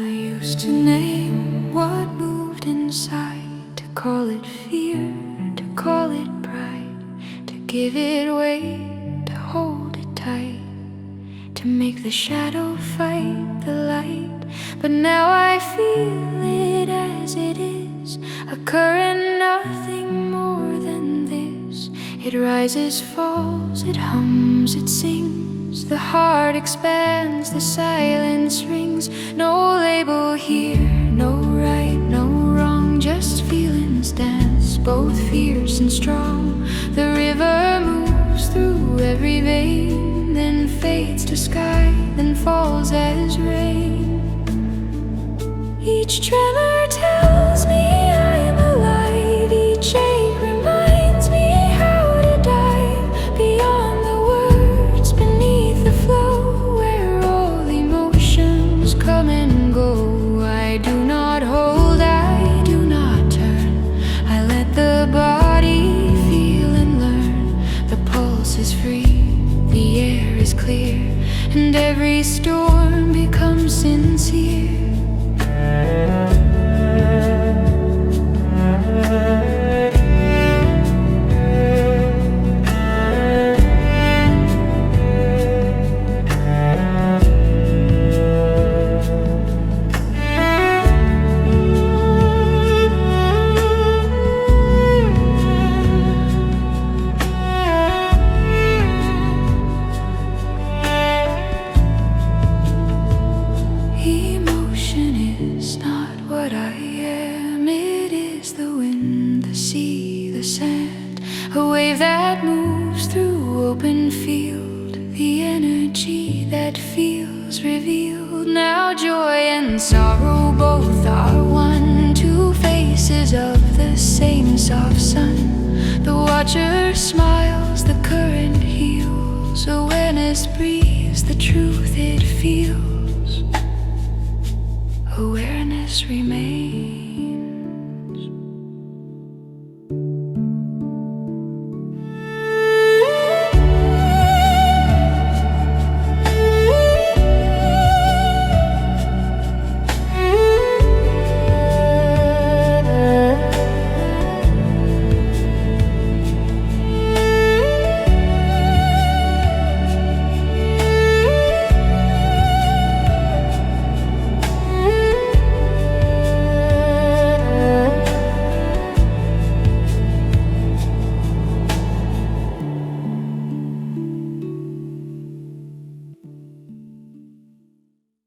I used to name what moved inside, to call it fear, to call it pride, to give it weight, to hold it tight, to make the shadow fight the light. But now I feel it as it is, a current, nothing more than this. It rises, falls, it hums, it sings, the heart expands, the silence rings. No label here, no right, no wrong, just feelings dance, both fierce and strong. The river moves through every vein, then fades to sky, then falls as rain. Each tremor tells me I'm alive, each ache reminds me how to dive beyond the words, beneath the flow, where all emotions come and go. I do not hold, I do not turn, I let the body feel and learn. The pulse is free, the air is clear, and every storm becomes sincere. Emotion is not what I am, it is the wind, the sea, the sand, a wave that moves through open field, the energy that feels revealed. Now joy and sorrow both are one, two faces of the same soft sun.